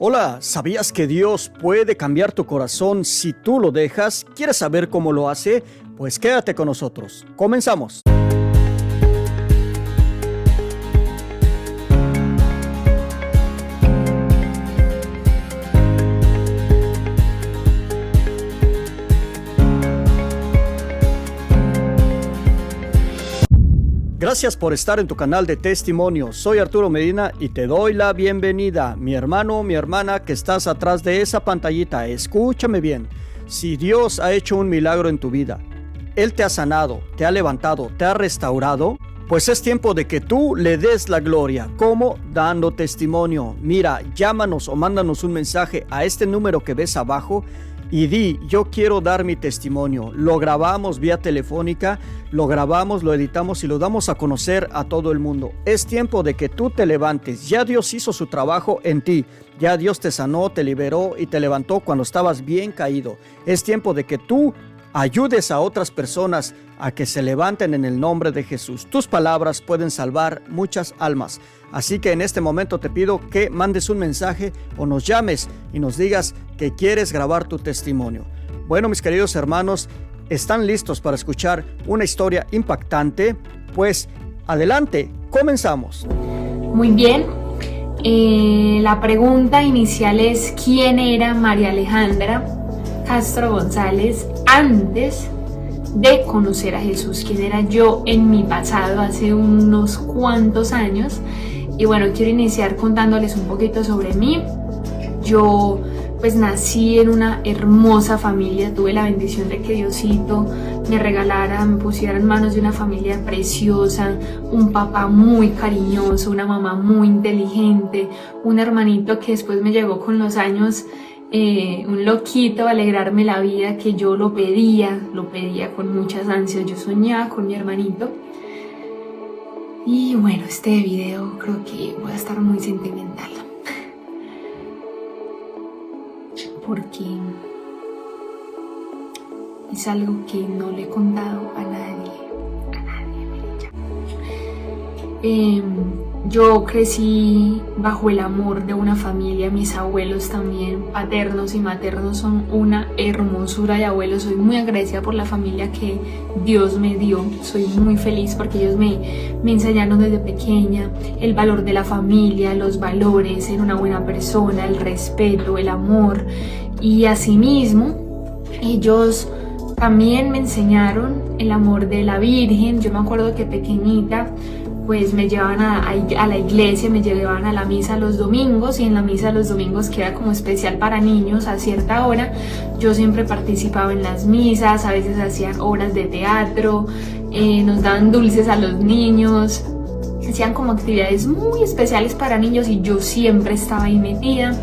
Hola, ¿sabías que Dios puede cambiar tu corazón si tú lo dejas? ¿Quieres saber cómo lo hace? Pues quédate con nosotros. Comenzamos. Gracias por estar en tu canal de testimonio. Soy Arturo Medina y te doy la bienvenida. Mi hermano o mi hermana que estás atrás de esa pantallita, escúchame bien. Si Dios ha hecho un milagro en tu vida, Él te ha sanado, te ha levantado, te ha restaurado, pues es tiempo de que tú le des la gloria. ¿Cómo? Dando testimonio. Mira, llámanos o mándanos un mensaje a este número que ves abajo y di, yo quiero dar mi testimonio. Lo grabamos vía telefónica, lo grabamos, lo editamos y lo damos a conocer a todo el mundo. Es tiempo de que tú te levantes. Ya Dios hizo su trabajo en ti. Ya Dios te sanó, te liberó y te levantó cuando estabas bien caído. Es tiempo de que tú ayudes a otras personas a que se levanten en el nombre de Jesús. Tus palabras pueden salvar muchas almas. Así que en este momento te pido que mandes un mensaje o nos llames y nos digas que quieres grabar tu testimonio. Bueno, mis queridos hermanos, ¿están listos para escuchar una historia impactante? Pues adelante, comenzamos. Muy bien. La pregunta inicial es: ¿quién era María Alejandra Castro González antes de conocer a Jesús? ¿Quién era yo en mi pasado hace unos cuantos años? Y bueno, quiero iniciar contándoles un poquito sobre mí. Yo pues nací en una hermosa familia, tuve la bendición de que Diosito me regalara, me pusiera en manos de una familia preciosa, un papá muy cariñoso, una mamá muy inteligente, un hermanito que después me llegó con los años, un loquito a alegrarme la vida, que yo lo pedía con muchas ansias. Yo soñaba con mi hermanito. Y bueno, este video creo que voy a estar muy sentimental, porque es algo que no le he contado a nadie. Yo crecí bajo el amor de una familia. Mis abuelos también, paternos y maternos, son una hermosura de abuelos. Soy muy agradecida por la familia que Dios me dio. Soy muy feliz porque ellos me enseñaron desde pequeña el valor de la familia, los valores, ser una buena persona, el respeto, el amor. Y asimismo, ellos también me enseñaron el amor de la Virgen. Yo me acuerdo que pequeñita pues me llevaban a la iglesia, me llevaban a la misa los domingos, y en la misa los domingos, que era como especial para niños a cierta hora, yo siempre participaba en las misas. A veces hacían obras de teatro, nos daban dulces a los niños, hacían como actividades muy especiales para niños y yo siempre estaba ahí metida.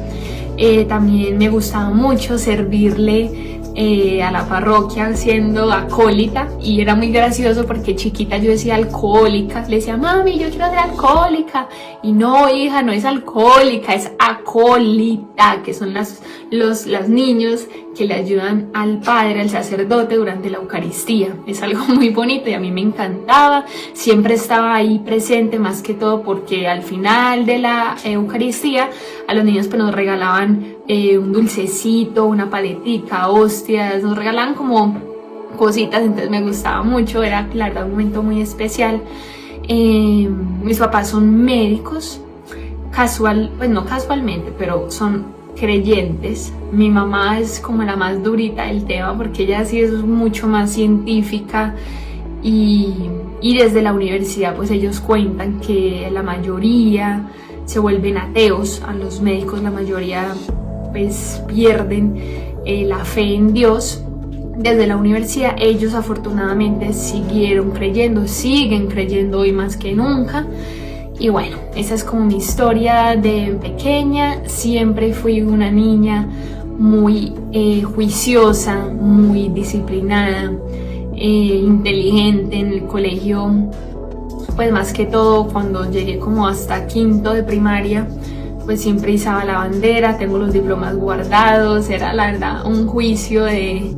También me gustaba mucho servirle a la parroquia siendo acólita, y era muy gracioso porque chiquita yo decía alcohólica, le decía mami yo quiero ser alcohólica, y no hija, no es alcohólica, es acólita, que son los niños que le ayudan al padre, al sacerdote durante la Eucaristía. Es algo muy bonito y a mí me encantaba. Siempre estaba ahí presente, más que todo porque al final de la Eucaristía a los niños pues nos regalaban un dulcecito, una paletica, hostias, nos regalaban como cositas, entonces me gustaba mucho, era la verdad un momento muy especial. Mis papás son médicos, pues no casualmente, pero son creyentes. Mi mamá es como la más durita del tema porque ella sí es mucho más científica, y desde la universidad pues ellos cuentan que la mayoría se vuelven ateos. A los médicos la mayoría pues pierden la fe en Dios. Desde la universidad ellos afortunadamente siguen creyendo hoy más que nunca. Y bueno, esa es como mi historia de pequeña. Siempre fui una niña muy juiciosa, muy disciplinada, inteligente. En el colegio, pues más que todo cuando llegué como hasta quinto de primaria, pues siempre izaba la bandera, tengo los diplomas guardados. Era la verdad un juicio de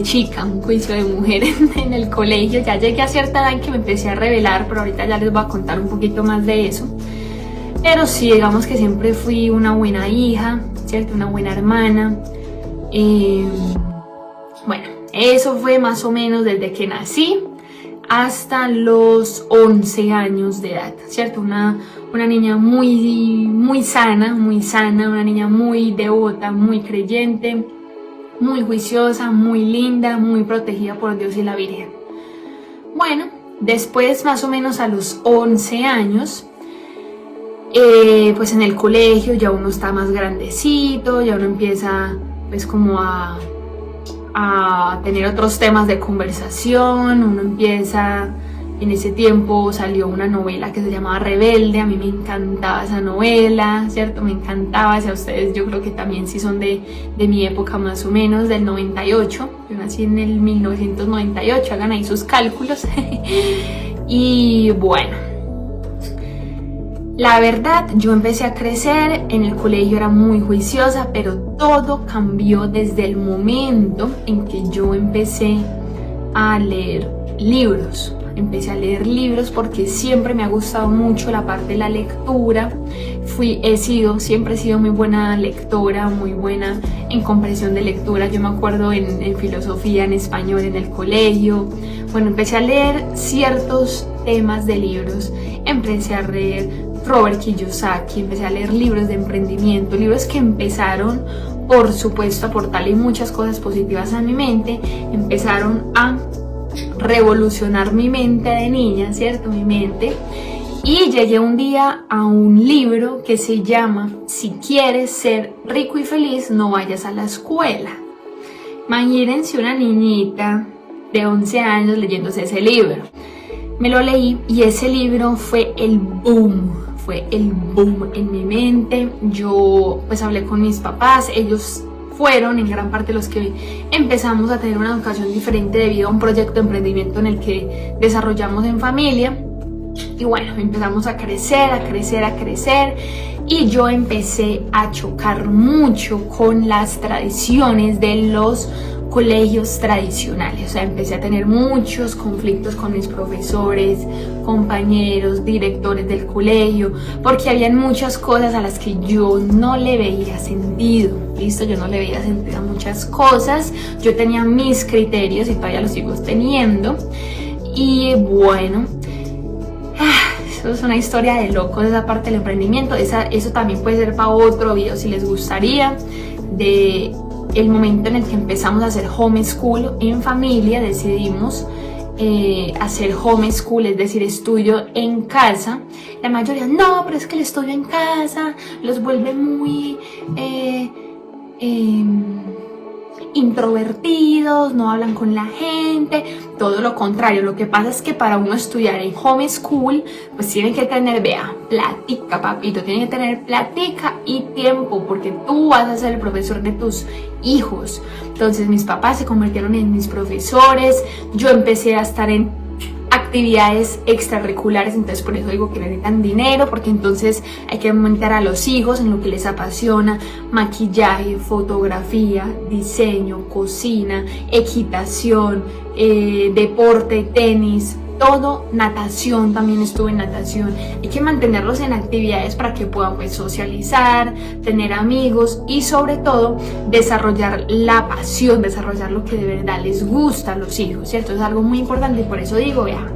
chica, un juicio de mujer en el colegio. Ya llegué a cierta edad en que me empecé a rebelar, pero ahorita ya les voy a contar un poquito más de eso. pero sí, digamos que siempre fui una buena hija, ¿cierto? Una buena hermana. Bueno, eso fue más o menos desde que nací hasta los 11 años de edad, ¿cierto? Una niña muy sana, una niña muy devota, muy creyente, muy juiciosa, muy linda, muy protegida por Dios y la Virgen. Bueno, después más o menos a los 11 años, pues en el colegio ya uno está más grandecito, ya uno empieza pues como a tener otros temas de conversación, uno empieza, en ese tiempo salió una novela que se llamaba Rebelde, a mí me encantaba esa novela, ¿cierto? Me encantaba, si a ustedes yo creo que también sí son de mi época más o menos, del 98, yo nací en el 1998, hagan ahí sus cálculos, y bueno, la verdad, yo empecé a crecer, en el colegio era muy juiciosa, pero todo cambió desde el momento en que yo empecé a leer libros. Empecé a leer libros porque siempre me ha gustado mucho la parte de la lectura. Siempre he sido muy buena lectora, muy buena en comprensión de lectura. Yo me acuerdo en filosofía, en español, en el colegio. Bueno, empecé a leer ciertos temas de libros. Empecé a leer Robert Kiyosaki, empecé a leer libros de emprendimiento, libros que empezaron, por supuesto, a aportarle muchas cosas positivas a mi mente, empezaron a revolucionar mi mente de niña, ¿cierto? Mi mente. Y llegué un día a un libro que se llama Si quieres ser rico y feliz, no vayas a la escuela. Imagínense una niñita de 11 años leyéndose ese libro. Me lo leí y ese libro fue el boom en mi mente. Yo pues hablé con mis papás, ellos fueron en gran parte los que empezamos a tener una educación diferente debido a un proyecto de emprendimiento en el que desarrollamos en familia. Y bueno, empezamos a crecer y yo empecé a chocar mucho con las tradiciones de los colegios tradicionales. O sea, empecé a tener muchos conflictos con mis profesores, compañeros, directores del colegio, porque habían muchas cosas a las que yo no le veía sentido. ¿Listo? Yo no le veía sentido a muchas cosas. Yo tenía mis criterios y todavía los sigo teniendo. Y bueno, eso es una historia de locos, esa parte del emprendimiento. Eso también puede ser para otro video si les gustaría, de el momento en el que empezamos a hacer homeschool en familia. Decidimos hacer homeschool, es decir, estudio en casa. La mayoría, no, pero es que el estudio en casa los vuelve muy introvertidos, no hablan con la gente. Todo lo contrario, lo que pasa es que para uno estudiar en homeschool, pues tienen que tener, vea, platica, papito, tienen que tener platica y tiempo, porque tú vas a ser el profesor de tus hijos. Entonces mis papás se convirtieron en mis profesores, yo empecé a estar en actividades extracurriculares, entonces por eso digo que necesitan dinero, porque entonces hay que aumentar a los hijos en lo que les apasiona: maquillaje, fotografía, diseño, cocina, equitación, deporte, tenis, todo, natación, también estuve en natación. Hay que mantenerlos en actividades para que puedan pues socializar, tener amigos y sobre todo desarrollar la pasión, desarrollar lo que de verdad les gusta a los hijos, ¿cierto? Es algo muy importante y por eso digo, vea,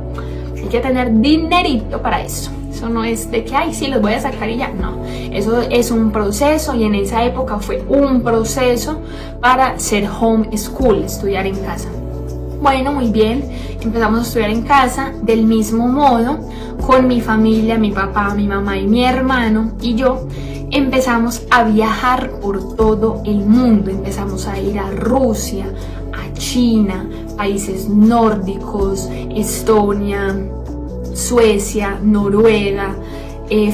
hay que tener dinerito para eso. Eso no es de que, ay, sí, los voy a sacar y ya, no. Eso es un proceso y en esa época fue un proceso para ser homeschool, estudiar en casa. Bueno, muy bien, empezamos a estudiar en casa del mismo modo, con mi familia, mi papá, mi mamá y mi hermano y yo. Empezamos a viajar por todo el mundo, empezamos a ir a Rusia, a China, países nórdicos, Estonia, Suecia, Noruega,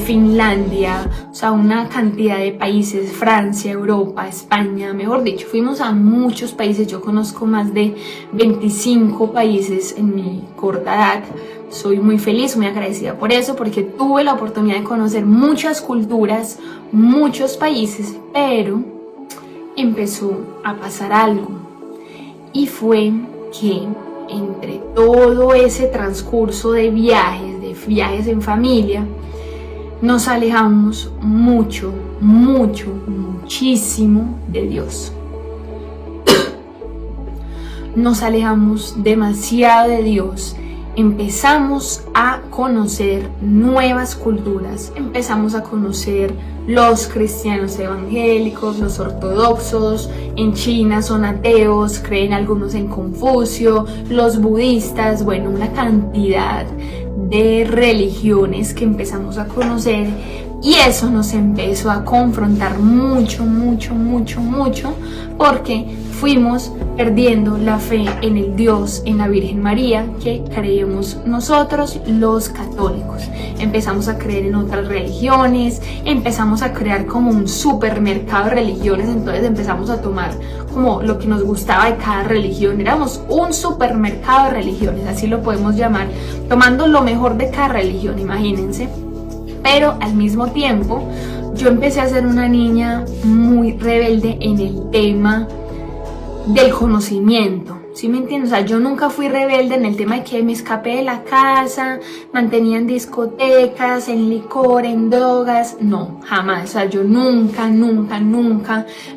Finlandia, o sea, una cantidad de países, Francia, Europa, España, mejor dicho, fuimos a muchos países. Yo conozco más de 25 países en mi corta edad. Soy muy feliz, muy agradecida por eso, porque tuve la oportunidad de conocer muchas culturas, muchos países, pero empezó a pasar algo, y fue que entre todo ese transcurso de viajes en familia, nos alejamos muchísimo de Dios. Nos alejamos demasiado de Dios. Empezamos a conocer nuevas culturas, empezamos a conocer los cristianos evangélicos, los ortodoxos, en China son ateos, creen algunos en Confucio, los budistas, bueno, una cantidad de religiones que empezamos a conocer, y eso nos empezó a confrontar mucho, porque fuimos perdiendo la fe en el Dios, en la Virgen María, que creemos nosotros los católicos. Empezamos a creer en otras religiones, empezamos a crear como un supermercado de religiones, entonces empezamos a tomar como lo que nos gustaba de cada religión. Éramos un supermercado de religiones, así lo podemos llamar, tomando lo mejor de cada religión, imagínense. Pero al mismo tiempo, yo empecé a ser una niña muy rebelde en el tema del conocimiento, ¿sí me entiendes? O sea, yo nunca fui rebelde en el tema de que me escapé de la casa, mantenía en discotecas, en licor, en drogas, no, jamás. O sea, yo nunca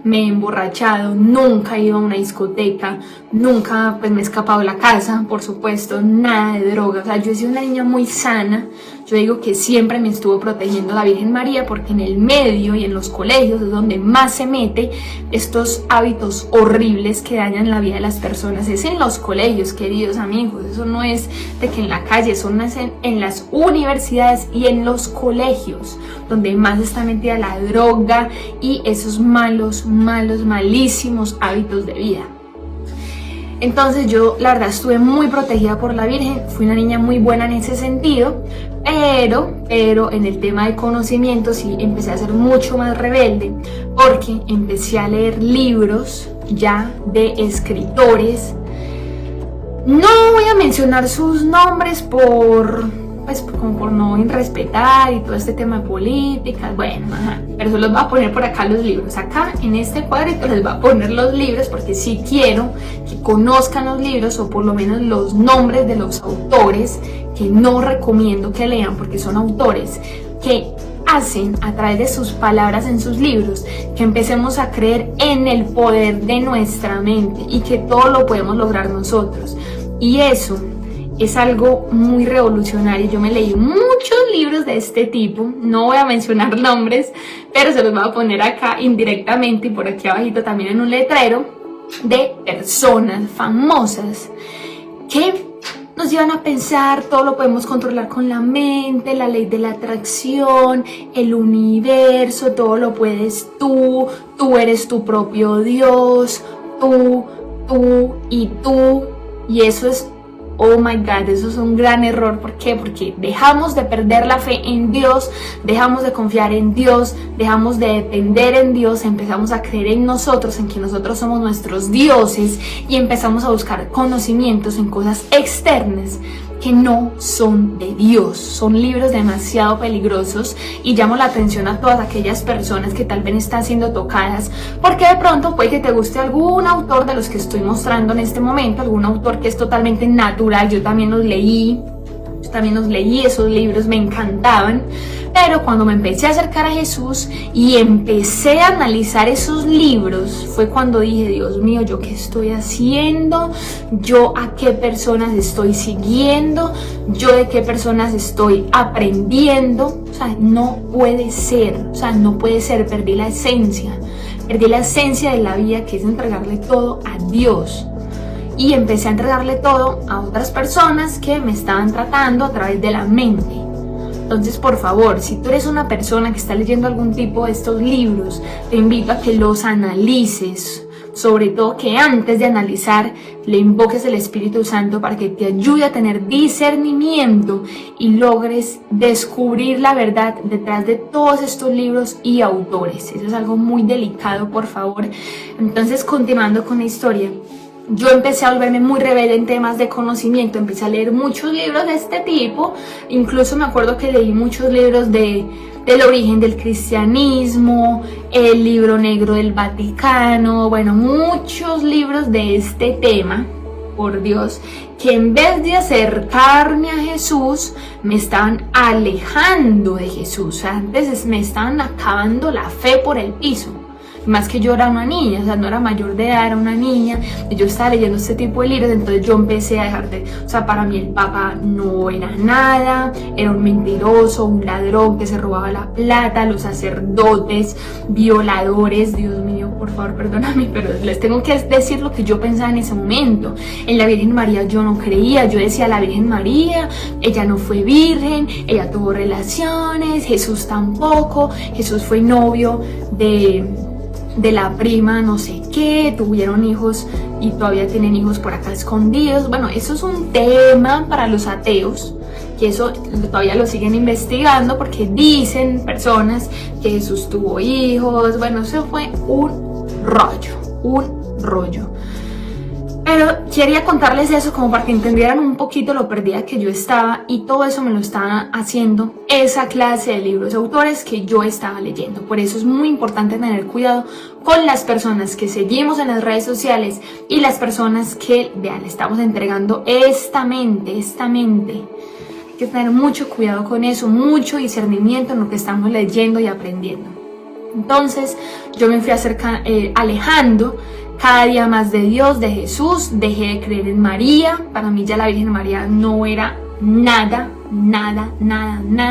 me he emborrachado, nunca he ido a una discoteca, nunca pues me he escapado de la casa, por supuesto, nada de drogas. O sea, yo he sido una niña muy sana. Yo digo que siempre me estuvo protegiendo la Virgen María, porque en el medio y en los colegios es donde más se mete estos hábitos horribles que dañan la vida de las personas. Es en los colegios, queridos amigos, eso no es de que en la calle, son en las universidades y en los colegios donde más está metida la droga y esos malísimos hábitos de vida. Entonces yo la verdad estuve muy protegida por la Virgen, fui una niña muy buena en ese sentido, pero en el tema de conocimiento sí empecé a ser mucho más rebelde, porque empecé a leer libros ya de escritores. No voy a mencionar sus nombres como por no irrespetar y todo este tema de política, bueno, pero se los voy a poner por acá los libros. Acá en este cuadrito les voy a poner los libros, porque sí quiero que conozcan los libros, o por lo menos los nombres de los autores, que no recomiendo que lean, porque son autores que hacen a través de sus palabras en sus libros que empecemos a creer en el poder de nuestra mente y que todo lo podemos lograr nosotros. Y eso es algo muy revolucionario. Yo me leí muchos libros de este tipo, no voy a mencionar nombres, pero se los voy a poner acá indirectamente y por aquí abajito también en un letrero, de personas famosas que nos llevan a pensar, todo lo podemos controlar con la mente, la ley de la atracción, el universo, todo lo puedes tú eres tu propio Dios, tú, y eso es, oh my God, eso es un gran error. ¿Por qué? Porque dejamos de perder la fe en Dios, dejamos de confiar en Dios, dejamos de depender en Dios, empezamos a creer en nosotros, en que nosotros somos nuestros dioses, y empezamos a buscar conocimientos en cosas externas que no son de Dios. Son libros demasiado peligrosos, y llamo la atención a todas aquellas personas que tal vez están siendo tocadas, porque de pronto puede que te guste algún autor de los que estoy mostrando en este momento, algún autor que es totalmente natural. Yo también los leí, esos libros me encantaban, pero cuando me empecé a acercar a Jesús y empecé a analizar esos libros, fue cuando dije, Dios mío, ¿yo qué estoy haciendo? ¿Yo a qué personas estoy siguiendo? ¿Yo de qué personas estoy aprendiendo? O sea, no puede ser, perdí la esencia de la vida, que es entregarle todo a Dios. Y empecé a entregarle todo a otras personas que me estaban tratando a través de la mente. Entonces, por favor, si tú eres una persona que está leyendo algún tipo de estos libros, te invito a que los analices. Sobre todo que antes de analizar le invoques el Espíritu Santo para que te ayude a tener discernimiento y logres descubrir la verdad detrás de todos estos libros y autores. Eso es algo muy delicado, por favor. Entonces, continuando con la historia, yo empecé a volverme muy rebelde en temas de conocimiento, empecé a leer muchos libros de este tipo, incluso me acuerdo que leí muchos libros del origen del cristianismo, el libro negro del Vaticano, bueno, muchos libros de este tema, por Dios, que en vez de acercarme a Jesús, me estaban alejando de Jesús. O sea, antes me estaban acabando la fe por el piso. Más que yo era una niña, o sea, no era mayor de edad, era una niña, y yo estaba leyendo este tipo de libros, entonces yo empecé a dejar de, o sea, para mí el Papa no era nada, era un mentiroso, un ladrón que se robaba la plata, los sacerdotes, violadores. Dios mío, por favor, perdóname, pero les tengo que decir lo que yo pensaba en ese momento. En la Virgen María yo no creía, yo decía, la Virgen María, ella no fue virgen, ella tuvo relaciones, Jesús tampoco, Jesús fue novio de la prima no sé qué, tuvieron hijos y todavía tienen hijos por acá escondidos. Bueno, eso es un tema para los ateos, que eso todavía lo siguen investigando porque dicen personas que Jesús tuvo hijos. Bueno, eso fue un rollo. Pero quería contarles eso como para que entendieran un poquito lo perdida que yo estaba, y todo eso me lo estaba haciendo esa clase de libros de autores que yo estaba leyendo. Por eso es muy importante tener cuidado con las personas que seguimos en las redes sociales y las personas que, vean, le estamos entregando esta mente. Hay que tener mucho cuidado con eso, mucho discernimiento en lo que estamos leyendo y aprendiendo. Entonces yo me fui alejando cada día más de Dios, de Jesús. Dejé de creer en María. Para mí ya la Virgen María no era nada,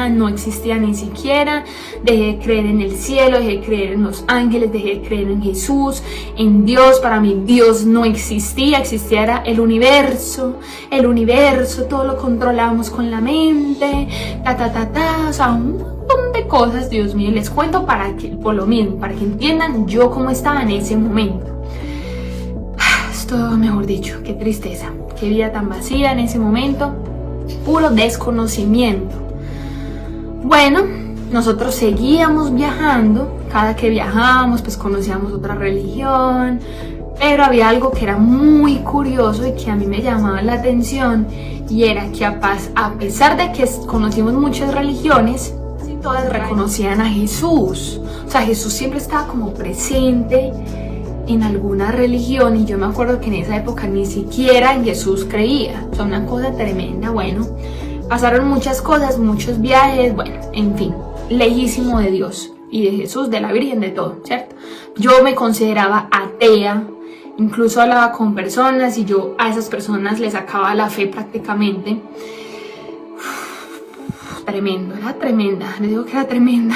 no existía ni siquiera. Dejé de creer en el cielo, dejé de creer en los ángeles, dejé de creer en Jesús, en Dios. Para mí Dios no existía, era el universo, todo lo controlábamos con la mente, o sea, un montón de cosas. Dios mío, les cuento por lo mismo, para que entiendan yo cómo estaba en ese momento. Esto, mejor dicho, qué tristeza, qué vida tan vacía en ese momento, puro desconocimiento. Bueno, nosotros seguíamos viajando, cada que viajábamos pues conocíamos otra religión, pero había algo que era muy curioso y que a mí me llamaba la atención, y era que a pesar de que conocimos muchas religiones, todas reconocían a Jesús. O sea, Jesús siempre estaba como presente en alguna religión, y yo me acuerdo que en esa época ni siquiera en Jesús creía. O sea, una cosa tremenda. Bueno, pasaron muchas cosas, muchos viajes, bueno, en fin, lejísimo de Dios y de Jesús, de la Virgen, de todo, ¿cierto? Yo me consideraba atea, incluso hablaba con personas y yo a esas personas les sacaba la fe prácticamente. Tremendo, era tremenda, les digo que era tremenda.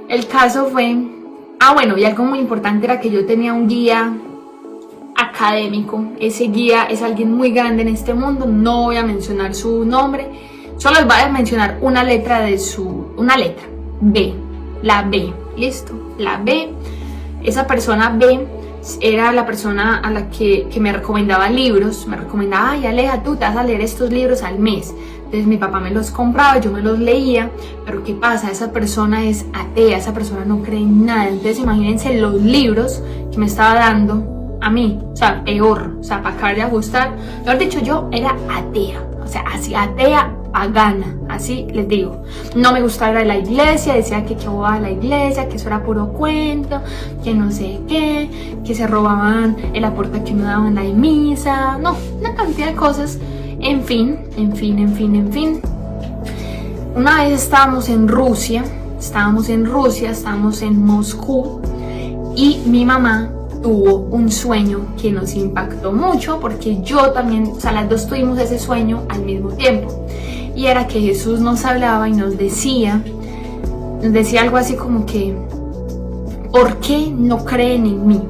El caso fue, bueno, y algo muy importante era que yo tenía un guía académico. Ese guía es alguien muy grande en este mundo, no voy a mencionar su nombre, solo les voy a mencionar una letra, B, la B, listo, la B. Esa persona B era la persona a la que me recomendaba libros, me recomendaba, ay Aleja, tú te vas a leer estos libros al mes. Entonces mi papá me los compraba, yo me los leía, pero ¿qué pasa? Esa persona es atea, esa persona no cree en nada. Entonces imagínense los libros que me estaba dando a mí, o sea, peor, o sea, para acabar de ajustar. Mejor dicho, yo era atea, o sea, así atea pagana, así les digo. No me gustaba ir a la iglesia, decía que iba a la iglesia, que eso era puro cuento, que no sé qué, que se robaban el aporte que me daban a la misa, no, una cantidad de cosas. En fin. Una vez estábamos en Rusia, estábamos en Moscú, y mi mamá tuvo un sueño que nos impactó mucho, porque yo también, o sea, las dos tuvimos ese sueño al mismo tiempo, y era que Jesús nos hablaba y nos decía algo así como que, ¿por qué no creen en mí?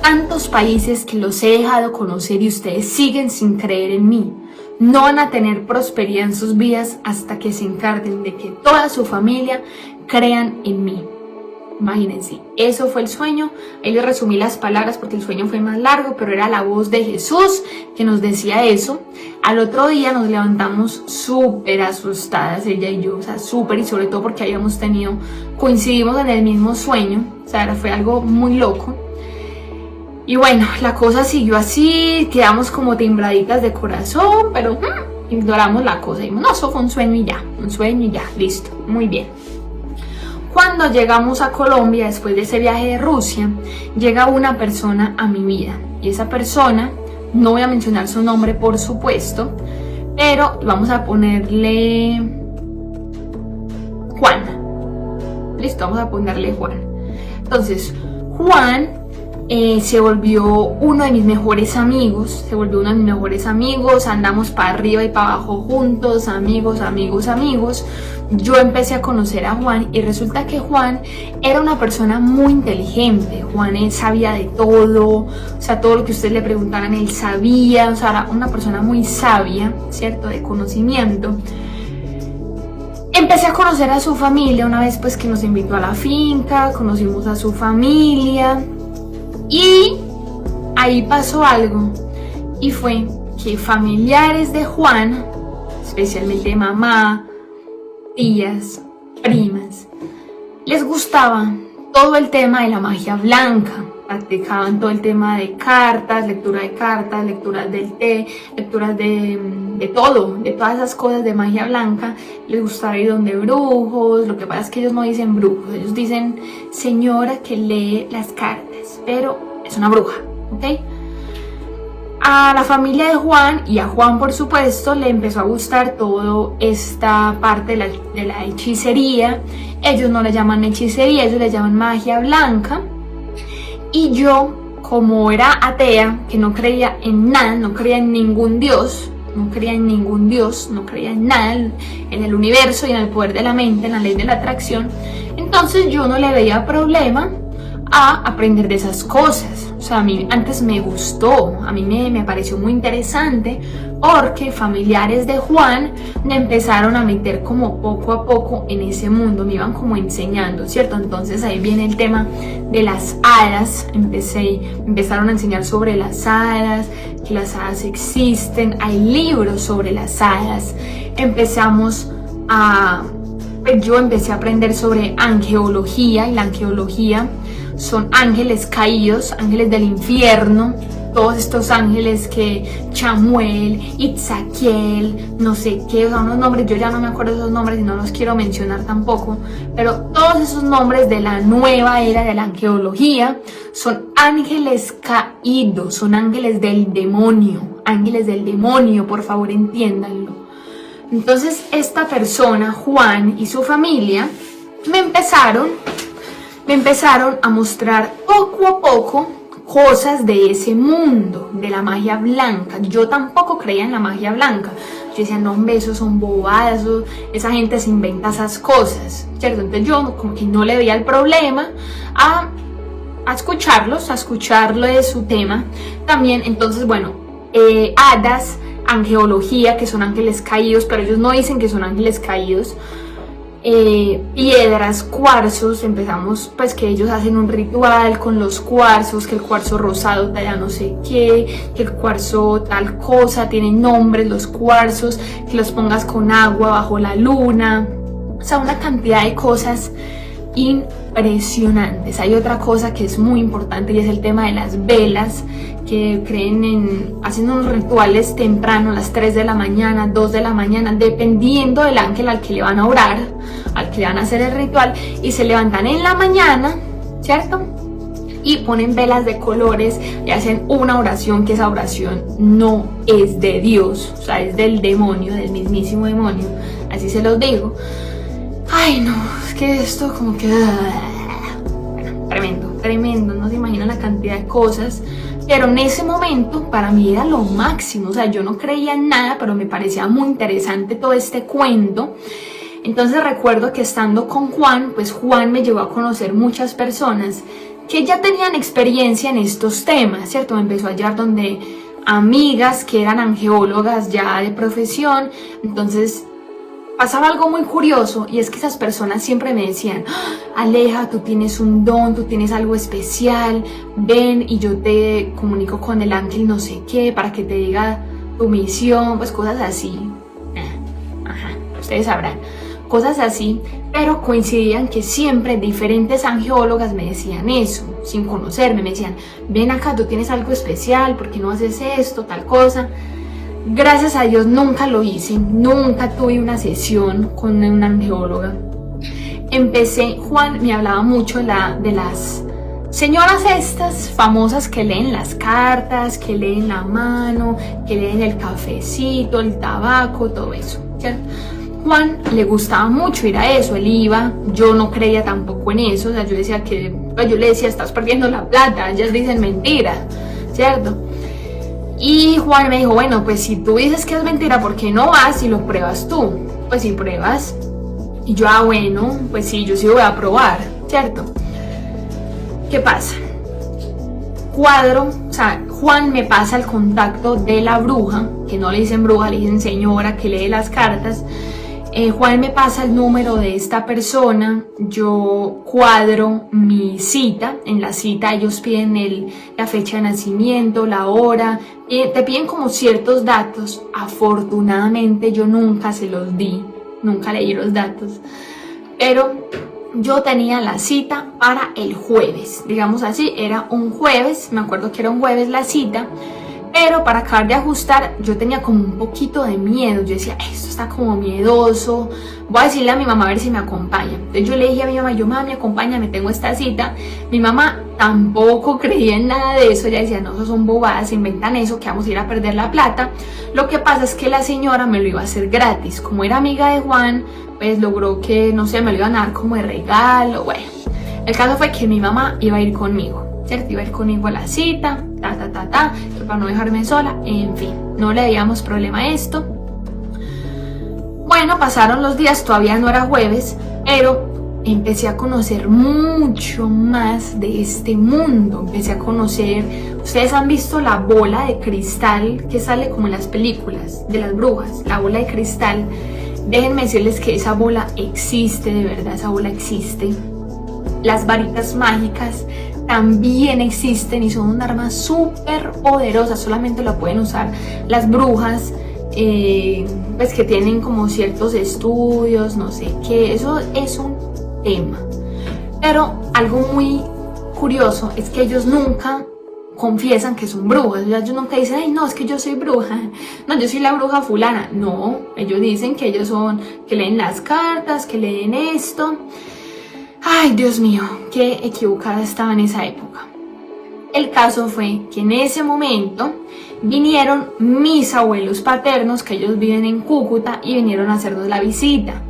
Tantos países que los he dejado conocer y ustedes siguen sin creer en mí. No van a tener prosperidad en sus vidas hasta que se encarguen de que toda su familia crean en mí. Imagínense, eso fue el sueño. Ahí les resumí las palabras porque el sueño fue más largo, pero era la voz de Jesús que nos decía eso. Al otro día nos levantamos súper asustadas, ella y yo, o sea, súper, y sobre todo porque coincidimos en el mismo sueño, o sea, fue algo muy loco. Y bueno, la cosa siguió así, quedamos como timbraditas de corazón, pero ignoramos la cosa. Dijimos, no, eso fue un sueño y ya, listo, muy bien. Cuando llegamos a Colombia, después de ese viaje de Rusia, llega una persona a mi vida. Y esa persona no voy a mencionar su nombre por supuesto, pero vamos a ponerle Juan. Listo, vamos a ponerle Juan. Entonces, Juan se volvió uno de mis mejores amigos, andamos para arriba y para abajo juntos, amigos. Yo empecé a conocer a Juan y resulta que Juan era una persona muy inteligente. Juan sabía de todo, o sea, todo lo que ustedes le preguntaran él sabía, o sea, era una persona muy sabia, ¿cierto? De conocimiento. Empecé a conocer a su familia una vez pues que nos invitó a la finca, conocimos a su familia y ahí pasó algo y fue que familiares de Juan, especialmente mamá, tías, primas, les gustaba todo el tema de la magia blanca. Practicaban todo el tema de cartas, lecturas del té, lecturas de todo, de todas esas cosas de magia blanca. Les gustaba ir donde brujos. Lo que pasa es que ellos no dicen brujos, ellos dicen señora que lee las cartas, pero es una bruja, ¿ok? A la familia de Juan y a Juan por supuesto le empezó a gustar toda esta parte de la hechicería. Ellos no le llaman hechicería, ellos le llaman magia blanca. Y yo, como era atea, que no creía en nada, no creía en ningún dios, no creía en nada, en el universo y en el poder de la mente, en la ley de la atracción, entonces yo no le veía problema a aprender de esas cosas. O sea, a mí antes me gustó, a mí me pareció muy interesante porque familiares de Juan me empezaron a meter como poco a poco en ese mundo, me iban como enseñando, ¿cierto? Entonces ahí viene el tema de las hadas, empezaron a enseñar sobre las hadas, que las hadas existen, hay libros sobre las hadas, yo empecé a aprender sobre angeología y la angeología son ángeles caídos, ángeles del infierno, todos estos ángeles que Chamuel, Itzaquiel, no sé qué, o sea, unos nombres, yo ya no me acuerdo de esos nombres y no los quiero mencionar tampoco, pero todos esos nombres de la nueva era de la angeología son ángeles caídos, son ángeles del demonio, por favor entiéndanlo. Entonces esta persona, Juan y su familia, me empezaron a mostrar poco a poco cosas de ese mundo, de la magia blanca. Yo tampoco creía en la magia blanca. Yo decía, no, hombre, eso son bobadas, esa gente se inventa esas cosas, ¿cierto? Entonces yo como que no le veía el problema a escucharlo de su tema. También, entonces, bueno, hadas, angeología, que son ángeles caídos, pero ellos no dicen que son ángeles caídos. Piedras, cuarzos, empezamos pues que ellos hacen un ritual con los cuarzos, que el cuarzo rosado talla no sé qué, que el cuarzo tal cosa, tienen nombres los cuarzos, que los pongas con agua bajo la luna, o sea, una cantidad de cosas impresionantes. Hay otra cosa que es muy importante y es el tema de las velas, que creen hacen unos rituales temprano, a las 3 de la mañana, 2 de la mañana, dependiendo del ángel al que le van a orar, al que le van a hacer el ritual, y se levantan en la mañana, ¿cierto? Y ponen velas de colores y hacen una oración, que esa oración no es de Dios, o sea, es del demonio, del mismísimo demonio, así se los digo. Ay no, es que esto como que... Bueno, tremendo, no se imaginan la cantidad de cosas, pero en ese momento para mí era lo máximo, o sea, yo no creía en nada, pero me parecía muy interesante todo este cuento. Entonces recuerdo que estando con Juan, pues Juan me llevó a conocer muchas personas que ya tenían experiencia en estos temas, ¿cierto? Me empezó a llevar donde amigas que eran angeólogas ya de profesión. Entonces pasaba algo muy curioso, y es que esas personas siempre me decían, Aleja, tú tienes un don, tú tienes algo especial, ven y yo te comunico con el ángel no sé qué, para que te diga tu misión, pues cosas así. Ustedes sabrán, cosas así, pero coincidían que siempre diferentes angeólogas me decían eso, sin conocerme, me decían, ven acá, tú tienes algo especial, ¿por qué no haces esto, tal cosa? Gracias a Dios nunca lo hice, nunca tuve una sesión con una angeóloga. Juan me hablaba mucho de las señoras estas famosas que leen las cartas, que leen la mano, que leen el cafecito, el tabaco, todo eso, ¿cierto? Juan le gustaba mucho ir a eso, él iba, yo no creía tampoco en eso, o sea, yo le decía, estás perdiendo la plata, ellas dicen mentira, ¿cierto? Y Juan me dijo, bueno, pues si tú dices que es mentira, ¿por qué no vas y lo pruebas tú? Pues si pruebas. Y yo, bueno, pues sí, yo sí voy a probar, ¿cierto? ¿Qué pasa? Juan me pasa el contacto de la bruja, que no le dicen bruja, le dicen señora, que lee las cartas. Juan me pasa el número de esta persona, yo cuadro mi cita, en la cita ellos piden la fecha de nacimiento, la hora, te piden como ciertos datos. Afortunadamente yo nunca se los di, nunca leí los datos, pero yo tenía la cita para el jueves, digamos así, era un jueves, me acuerdo que era un jueves la cita, pero para acabar de ajustar yo tenía como un poquito de miedo, yo decía, esto está como miedoso, voy a decirle a mi mamá a ver si me acompaña. Entonces yo le dije a mi mamá, mami, acompáñame, tengo esta cita. Mi mamá tampoco creía en nada de eso, ella decía, no, eso son bobadas, se inventan eso, que vamos a ir a perder la plata. Lo que pasa es que la señora me lo iba a hacer gratis, como era amiga de Juan, pues logró que, no sé, me lo iban a dar como de regalo, bueno. El caso fue que mi mamá iba a ir conmigo, ¿cierto? Iba a ir conmigo a la cita, para no dejarme sola, en fin, no le veíamos problema a esto. Bueno, pasaron los días, todavía no era jueves, pero empecé a conocer mucho más de este mundo, empecé a conocer, ustedes han visto la bola de cristal que sale como en las películas de las brujas, la bola de cristal. Déjenme decirles que esa bola existe, de verdad, esa bola existe. Las varitas mágicas también existen y son un arma súper poderosa, solamente lo pueden usar las brujas, pues que tienen como ciertos estudios, no sé qué, eso es un tema. Pero algo muy curioso es que ellos nunca confiesan que son brujas, ellos nunca dicen, ay no, es que yo soy bruja, no, yo soy la bruja fulana, no, ellos dicen que ellos son, que leen las cartas, que leen esto. Ay, Dios mío, qué equivocada estaba en esa época. El caso fue que en ese momento vinieron mis abuelos paternos, que ellos viven en Cúcuta, y vinieron a hacernos la visita.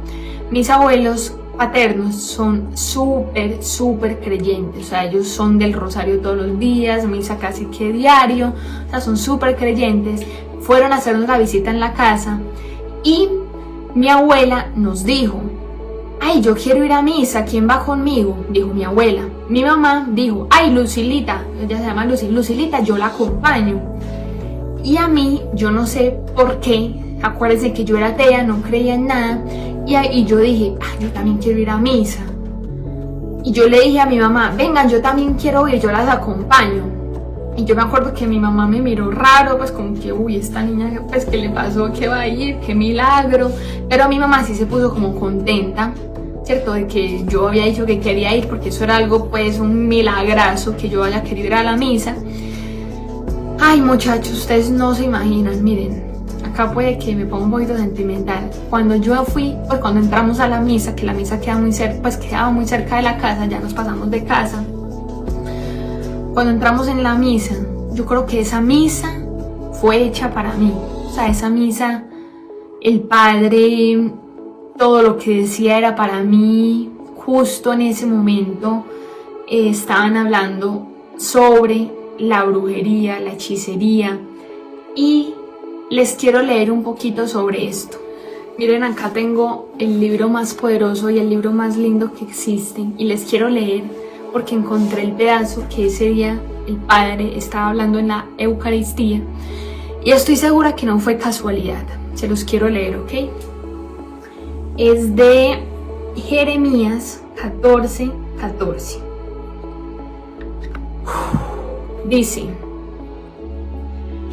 Mis abuelos paternos son súper creyentes, o sea, ellos son del rosario todos los días, misa casi que diario, o sea, son súper creyentes. Fueron a hacernos la visita en la casa y mi abuela nos dijo, ay, yo quiero ir a misa, ¿quién va conmigo? Dijo mi abuela. Mi mamá dijo, ay, Lucilita, ella se llama Lucilita, yo la acompaño. Y a mí, yo no sé por qué, acuérdense que yo era atea, no creía en nada, y yo dije, ay, yo también quiero ir a misa. Y yo le dije a mi mamá, vengan, yo también quiero ir, yo las acompaño. Y yo me acuerdo que mi mamá me miró raro, pues como que, uy, esta niña, pues, ¿qué le pasó? ¿Qué va a ir? ¡Qué milagro! Pero mi mamá sí se puso como contenta, ¿cierto? De que yo había dicho que quería ir, porque eso era algo, pues, un milagrazo, que yo haya querido ir a la misa. Ay, muchachos, ustedes no se imaginan, miren, acá puede que me ponga un poquito sentimental. Cuando yo fui, pues cuando entramos a la misa, que la misa queda muy cerca, pues quedaba muy cerca de la casa, ya nos pasamos de casa. Cuando entramos en la misa, yo creo que esa misa fue hecha para mí. O sea, esa misa, el padre, todo lo que decía era para mí. Justo en ese momento estaban hablando sobre la brujería, la hechicería, y les quiero leer un poquito sobre esto. Miren, acá tengo el libro más poderoso y el libro más lindo que existen, y les quiero leer porque encontré el pedazo que ese día el padre estaba hablando en la Eucaristía, y estoy segura que no fue casualidad. Se los quiero leer, ¿ok? Es de Jeremías 14:14. Dice,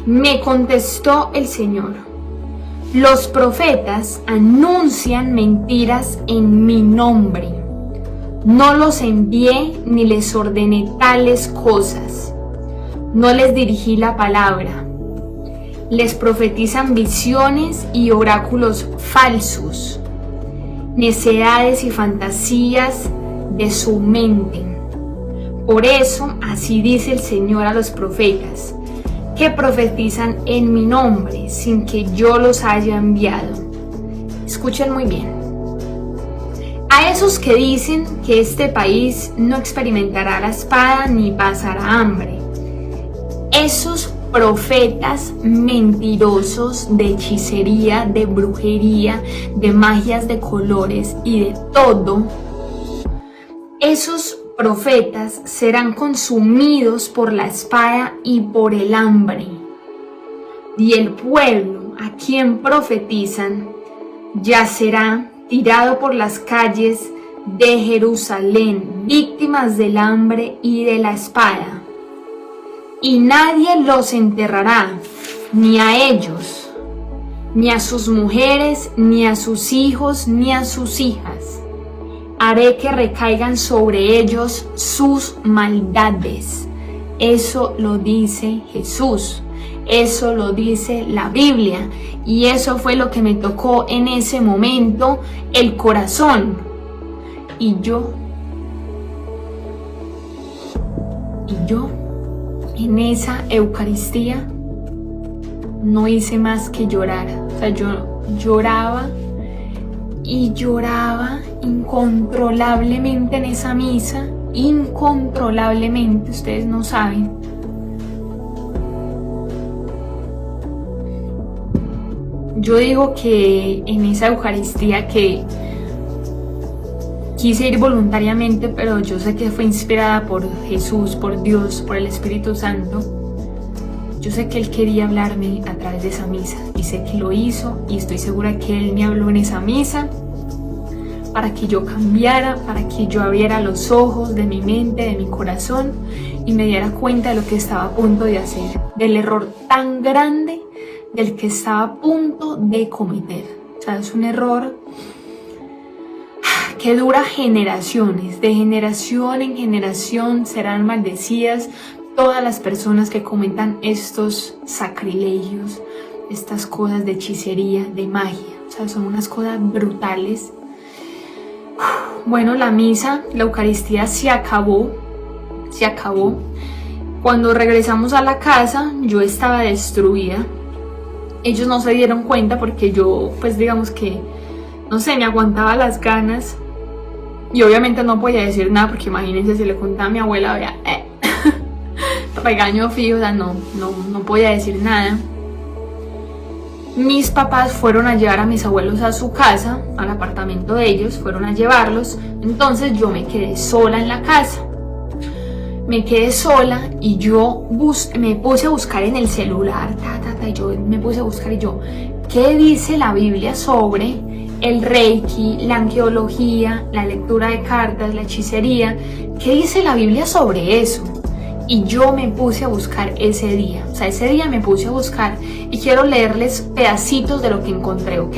me contestó el Señor, los profetas anuncian mentiras en mi nombre. No los envié ni les ordené tales cosas. No les dirigí la palabra. Les profetizan visiones y oráculos falsos, necedades y fantasías de su mente. Por eso, así dice el Señor a los profetas, que profetizan en mi nombre sin que yo los haya enviado. Escuchen muy bien. A esos que dicen que este país no experimentará la espada ni pasará hambre. Esos profetas mentirosos de hechicería, de brujería, de magias de colores y de todo, esos profetas serán consumidos por la espada y por el hambre. Y el pueblo a quien profetizan yacerá tirado por las calles de Jerusalén, víctimas del hambre y de la espada. Y nadie los enterrará, ni a ellos, ni a sus mujeres, ni a sus hijos, ni a sus hijas. Haré que recaigan sobre ellos sus maldades. Eso lo dice Jesús. Eso lo dice la Biblia. Y eso fue lo que me tocó en ese momento el corazón. Y yo en esa Eucaristía no hice más que llorar. O sea, yo lloraba y lloraba incontrolablemente en esa misa. Incontrolablemente, ustedes no saben. Yo digo que en esa Eucaristía que quise ir voluntariamente, pero yo sé que fue inspirada por Jesús, por Dios, por el Espíritu Santo. Yo sé que Él quería hablarme a través de esa misa y sé que lo hizo y estoy segura que Él me habló en esa misa para que yo cambiara, para que yo abriera los ojos de mi mente, de mi corazón y me diera cuenta de lo que estaba a punto de hacer, del error tan grande del que estaba a punto de cometer. O sea, es un error que dura generaciones. De generación en generación serán maldecidas todas las personas que cometan estos sacrilegios, estas cosas de hechicería, de magia. O sea, son unas cosas brutales. Bueno, la misa, la Eucaristía se acabó. Cuando regresamos a la casa, yo estaba destruida. Ellos no se dieron cuenta porque yo, pues digamos que, no sé, me aguantaba las ganas. Y obviamente no podía decir nada porque imagínense si le contaba a mi abuela, vea, regaño fijo, o sea, no podía decir nada. Mis papás fueron a llevar a mis abuelos a su casa, al apartamento de ellos, fueron a llevarlos. Entonces yo me quedé sola en la casa. Me quedé sola y yo me puse a buscar en el celular, y yo me puse a buscar y yo, ¿qué dice la Biblia sobre el Reiki, la angeología, la lectura de cartas, la hechicería? ¿Qué dice la Biblia sobre eso? Y yo me puse a buscar ese día, o sea, ese día me puse a buscar y quiero leerles pedacitos de lo que encontré, ¿ok?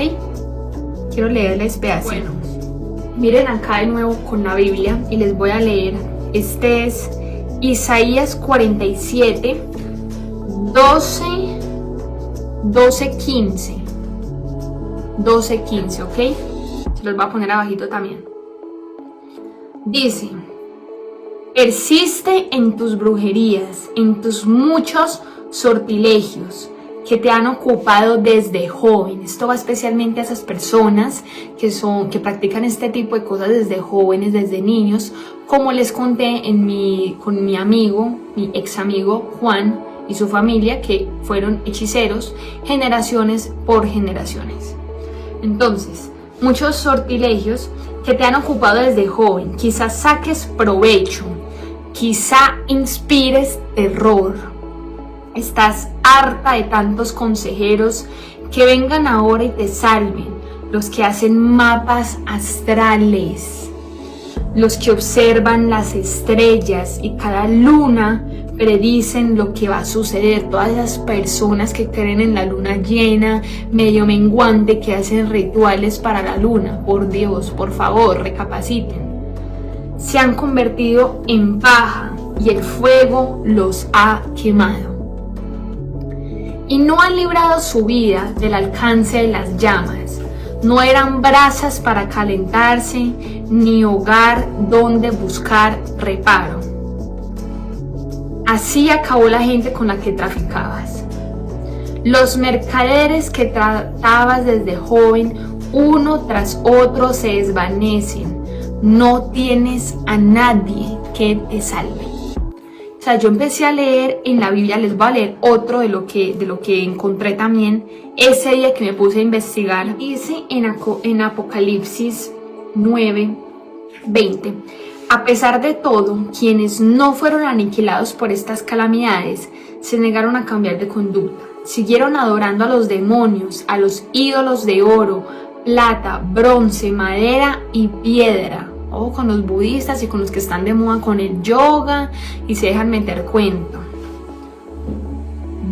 Quiero leerles pedacitos. Bueno, miren acá de nuevo con la Biblia y les voy a leer. Este es Isaías 47, 15, ¿ok? Se los voy a poner abajito también. Dice: persiste en tus brujerías, en tus muchos sortilegios que te han ocupado desde joven. Esto va especialmente a esas personas que practican este tipo de cosas desde jóvenes, desde niños, como les conté con mi amigo, mi ex amigo Juan y su familia, que fueron hechiceros generaciones por generaciones. Entonces, muchos sortilegios que te han ocupado desde joven. Quizás saques provecho, quizá inspires terror. Estás harta de tantos consejeros que vengan ahora y te salven. Los que hacen mapas astrales, los que observan las estrellas y cada luna predicen lo que va a suceder. Todas esas personas que creen en la luna llena, medio menguante, que hacen rituales para la luna. Por Dios, por favor, recapaciten. Se han convertido en paja y el fuego los ha quemado. Y no han librado su vida del alcance de las llamas. No eran brasas para calentarse, ni hogar donde buscar reparo. Así acabó la gente con la que traficabas. Los mercaderes que tratabas desde joven, uno tras otro se desvanecen. No tienes a nadie que te salve. O sea, yo empecé a leer en la Biblia, les voy a leer otro de lo que encontré también ese día que me puse a investigar. Dice en Apocalipsis 9:20. A pesar de todo, quienes no fueron aniquilados por estas calamidades se negaron a cambiar de conducta. Siguieron adorando a los demonios, a los ídolos de oro, plata, bronce, madera y piedra. O con los budistas y con los que están de moda con el yoga y se dejan meter cuento.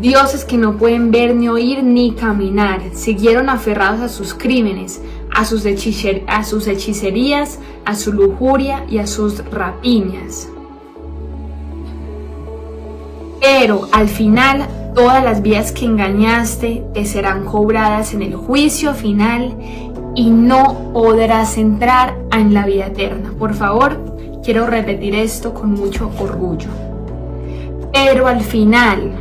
Dioses que no pueden ver, ni oír, ni caminar. Siguieron aferrados a sus crímenes, a sus hechicerías, a su lujuria y a sus rapiñas. Pero al final, todas las vidas que engañaste te serán cobradas en el juicio final y no podrás entrar en la vida eterna. Por favor, quiero repetir esto con mucho orgullo. Pero al final,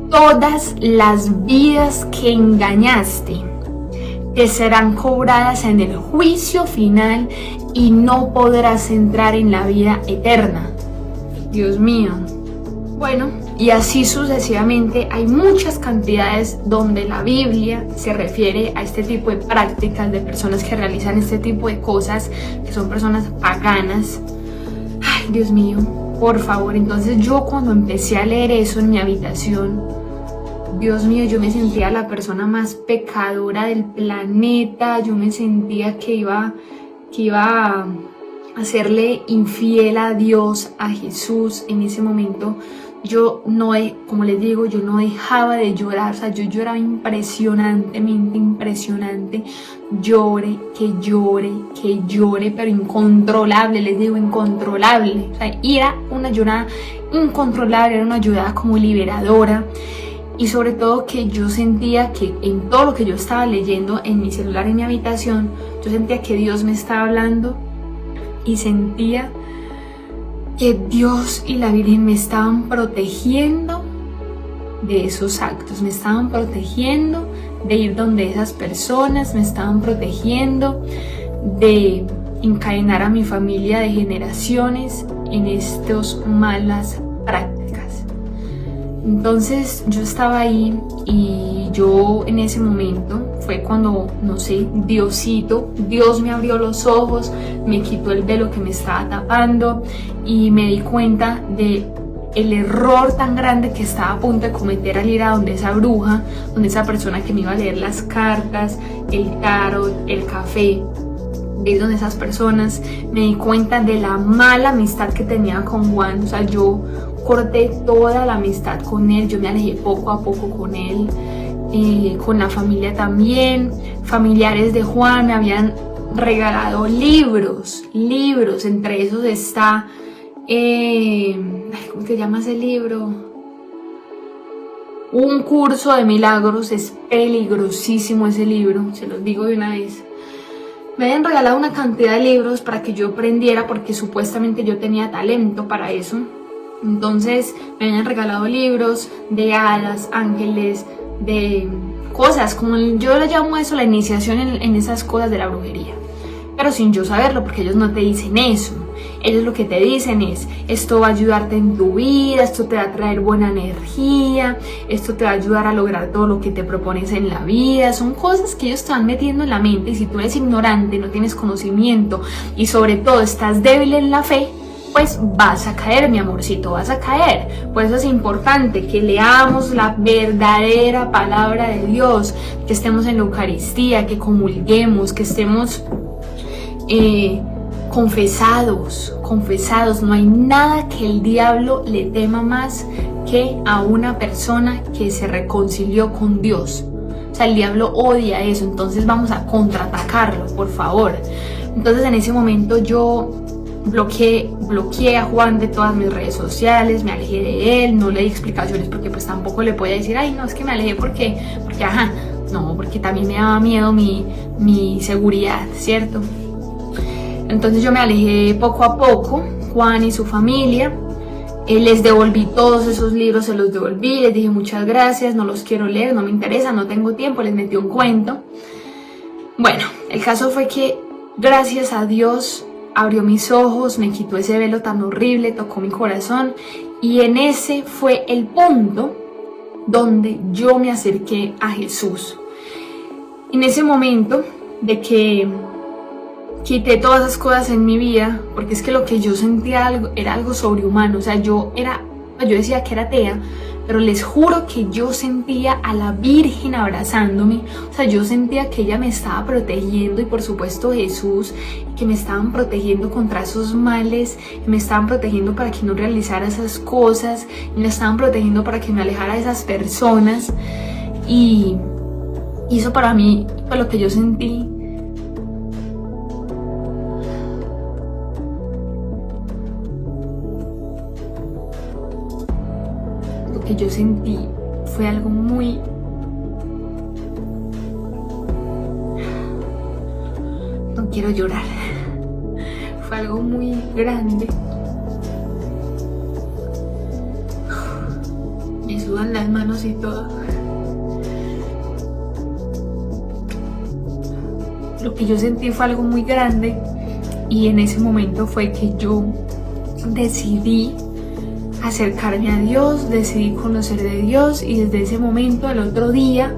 todas las vidas que engañaste te serán cobradas en el juicio final y no podrás entrar en la vida eterna. Dios mío. Bueno, y así sucesivamente hay muchas cantidades donde la Biblia se refiere a este tipo de prácticas de personas que realizan este tipo de cosas, que son personas paganas. Ay, Dios mío, por favor. Entonces yo cuando empecé a leer eso en mi habitación, Dios mío, yo me sentía la persona más pecadora del planeta. Yo me sentía que iba a hacerle infiel a Dios, a Jesús. En ese momento yo no, como les digo, yo no dejaba de llorar. O sea, yo lloraba impresionantemente, impresionante. Llore, pero incontrolable, les digo, incontrolable. O sea, era una llorada incontrolable, era una llorada como liberadora. Y sobre todo que yo sentía que en todo lo que yo estaba leyendo en mi celular, en mi habitación, yo sentía que Dios me estaba hablando y sentía que Dios y la Virgen me estaban protegiendo de esos actos, me estaban protegiendo de ir donde esas personas, me estaban protegiendo de encadenar a mi familia de generaciones en estas malas prácticas. Entonces yo estaba ahí y yo en ese momento fue cuando, no sé, Dios me abrió los ojos, me quitó el velo que me estaba tapando y me di cuenta de el error tan grande que estaba a punto de cometer al ir a donde esa bruja, donde esa persona que me iba a leer las cartas, el tarot, el café, ir donde esas personas. Me di cuenta de la mala amistad que tenía con Juan. O sea, yo corté toda la amistad con él, yo me alejé poco a poco con él, con la familia también. Familiares de Juan me habían regalado libros, entre esos está, ¿cómo se llama ese libro? Un curso de milagros. Es peligrosísimo ese libro, se los digo de una vez. Me habían regalado una cantidad de libros para que yo aprendiera, porque supuestamente yo tenía talento para eso. Entonces me habían regalado libros de hadas, ángeles, de cosas, como yo le llamo eso, la iniciación en esas cosas de la brujería. Pero sin yo saberlo, porque ellos no te dicen eso. Ellos lo que te dicen es, esto va a ayudarte en tu vida, esto te va a traer buena energía, esto te va a ayudar a lograr todo lo que te propones en la vida. Son cosas que ellos te van metiendo en la mente, y si tú eres ignorante, no tienes conocimiento y sobre todo estás débil en la fe, pues vas a caer, mi amorcito, vas a caer. Por eso es importante que leamos la verdadera palabra de Dios, que estemos en la Eucaristía, que comulguemos, que estemos confesados. No hay nada que el diablo le tema más que a una persona que se reconcilió con Dios. O sea, el diablo odia eso, entonces vamos a contraatacarlo, por favor. Entonces en ese momento yo bloqueé a Juan de todas mis redes sociales, me alejé de él, no le di explicaciones porque pues tampoco le podía decir, ay no, es que me alejé porque también me daba miedo mi seguridad, ¿cierto? Entonces yo me alejé poco a poco. Juan y su familia Les devolví todos esos libros, se los devolví, les dije muchas gracias, no los quiero leer, no me interesa, no tengo tiempo, les metí un cuento. Bueno, el caso fue que gracias a Dios abrió mis ojos, me quitó ese velo tan horrible, tocó mi corazón, y en ese fue el punto donde yo me acerqué a Jesús. En ese momento de que quité todas esas cosas en mi vida, porque es que lo que yo sentía era algo sobrehumano. O sea, yo decía que era atea, pero les juro que yo sentía a la Virgen abrazándome. O sea, yo sentía que ella me estaba protegiendo, y por supuesto Jesús, que me estaban protegiendo contra esos males, me estaban protegiendo para que no realizara esas cosas, me estaban protegiendo para que me alejara de esas personas. Y eso para mí fue lo que yo sentí. Que yo sentí fue algo muy... No quiero llorar. Fue algo muy grande. Me sudan las manos y todo. Lo que yo sentí fue algo muy grande, y en ese momento fue que yo decidí acercarme a Dios, decidí conocer de Dios, y desde ese momento al otro día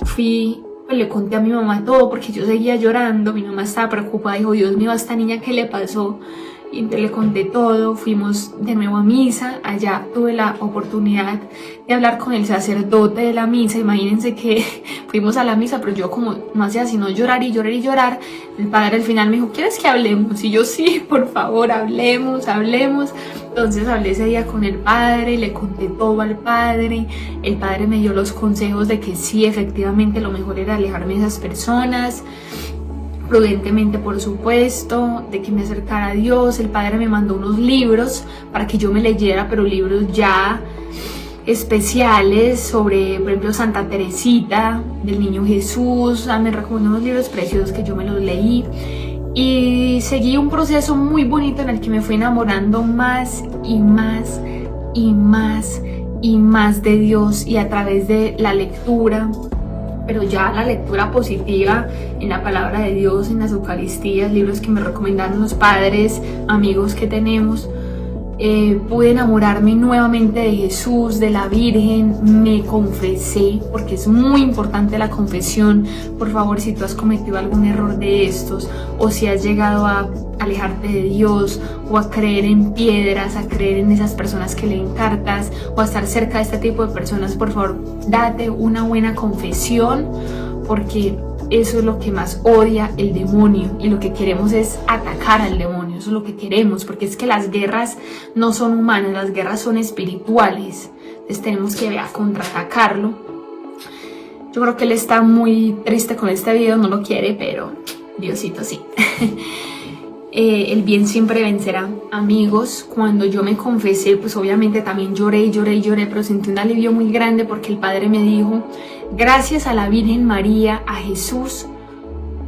fui, pues le conté a mi mamá todo, porque yo seguía llorando. Mi mamá estaba preocupada, dijo, Dios mío, a esta niña ¿qué le pasó? Y entonces le conté todo, fuimos de nuevo a misa. Allá tuve la oportunidad de hablar con el sacerdote de la misa. Imagínense que fuimos a la misa, pero yo como no hacía sino llorar y llorar y llorar. El padre al final me dijo, ¿quieres que hablemos? Y yo, sí, por favor, hablemos. Entonces hablé ese día con el padre, le conté todo al padre. El padre me dio los consejos de que sí, efectivamente lo mejor era alejarme de esas personas, prudentemente por supuesto, de que me acercara a Dios. El padre me mandó unos libros para que yo me leyera, pero libros ya especiales sobre, por ejemplo, Santa Teresita del Niño Jesús. Me recomendó unos libros preciosos que yo me los leí, y seguí un proceso muy bonito en el que me fui enamorando más y más y más y más de Dios, y a través de la lectura, pero ya la lectura positiva en la palabra de Dios, en las Eucaristías, libros que me recomendaron los padres, amigos que tenemos, pude enamorarme nuevamente de Jesús, de la Virgen. Me confesé, porque es muy importante la confesión. Por favor, si tú has cometido algún error de estos, o si has llegado a alejarte de Dios, o a creer en piedras, a creer en esas personas que leen cartas, o a estar cerca de este tipo de personas, por favor, date una buena confesión, porque eso es lo que más odia el demonio, y lo que queremos es atacar al demonio. Eso es lo que queremos, porque es que las guerras no son humanas, las guerras son espirituales. Entonces tenemos que contraatacarlo. Yo creo que él está muy triste con este video, no lo quiere, pero Diosito sí. El bien siempre vencerá. Amigos, cuando yo me confesé, pues obviamente también lloré, pero sentí un alivio muy grande, porque el Padre me dijo, gracias a la Virgen María, a Jesús,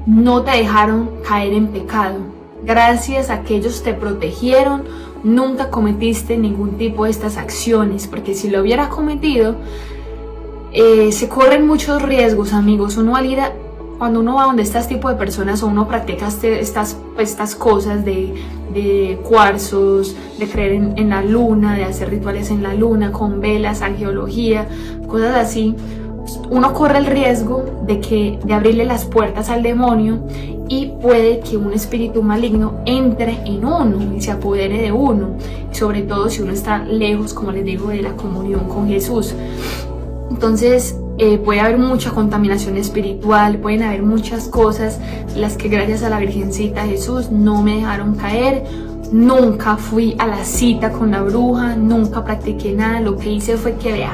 no te dejaron caer en pecado. Gracias a que ellos te protegieron, nunca cometiste ningún tipo de estas acciones, porque si lo hubiera cometido, se corren muchos riesgos, amigos. Cuando uno va donde este tipo de personas, o uno practica estas cosas de cuarzos, de creer en la luna, de hacer rituales en la luna, con velas, angiología, cosas así, uno corre el riesgo de abrirle las puertas al demonio, y puede que un espíritu maligno entre en uno y se apodere de uno, sobre todo si uno está lejos, como les digo, de la comunión con Jesús. Entonces puede haber mucha contaminación espiritual, pueden haber muchas cosas, las que gracias a la Virgencita Jesús no me dejaron caer. Nunca fui a la cita con la bruja, nunca practiqué nada. Lo que hice fue que,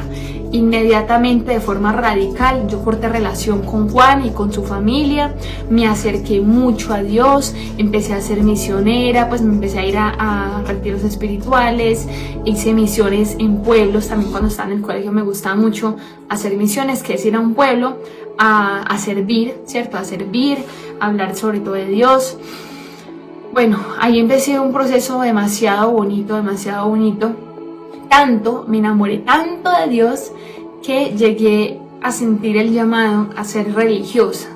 inmediatamente, de forma radical, yo corté relación con Juan y con su familia, me acerqué mucho a Dios, empecé a ser misionera, pues me empecé a ir a retiros espirituales, hice misiones en pueblos. También cuando estaba en el colegio me gustaba mucho hacer misiones, que es ir a un pueblo a servir, ¿cierto? A servir, a hablar sobre todo de Dios. Bueno, ahí empecé un proceso demasiado bonito, tanto, me enamoré tanto de Dios que llegué a sentir el llamado a ser religiosa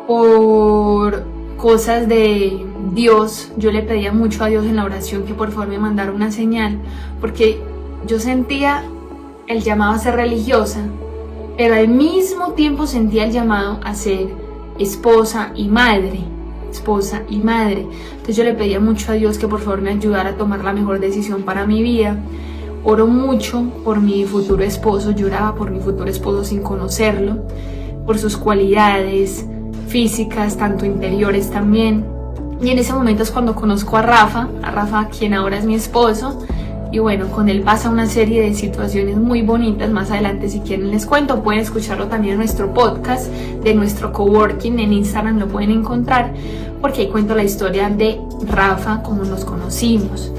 por cosas de Dios. Yo le pedía mucho a Dios en la oración que por favor me mandara una señal, porque yo sentía el llamado a ser religiosa, pero al mismo tiempo sentía el llamado a ser esposa y madre. Entonces yo le pedía mucho a Dios que por favor me ayudara a tomar la mejor decisión para mi vida. Oro mucho por mi futuro esposo, lloraba por mi futuro esposo sin conocerlo, por sus cualidades físicas, tanto interiores también. Y en ese momento es cuando conozco a Rafa, quien ahora es mi esposo. Y bueno, con él pasa una serie de situaciones muy bonitas. Más adelante, si quieren, les cuento. Pueden escucharlo también en nuestro podcast de nuestro coworking. En Instagram lo pueden encontrar, porque ahí cuento la historia de Rafa, cómo nos conocimos.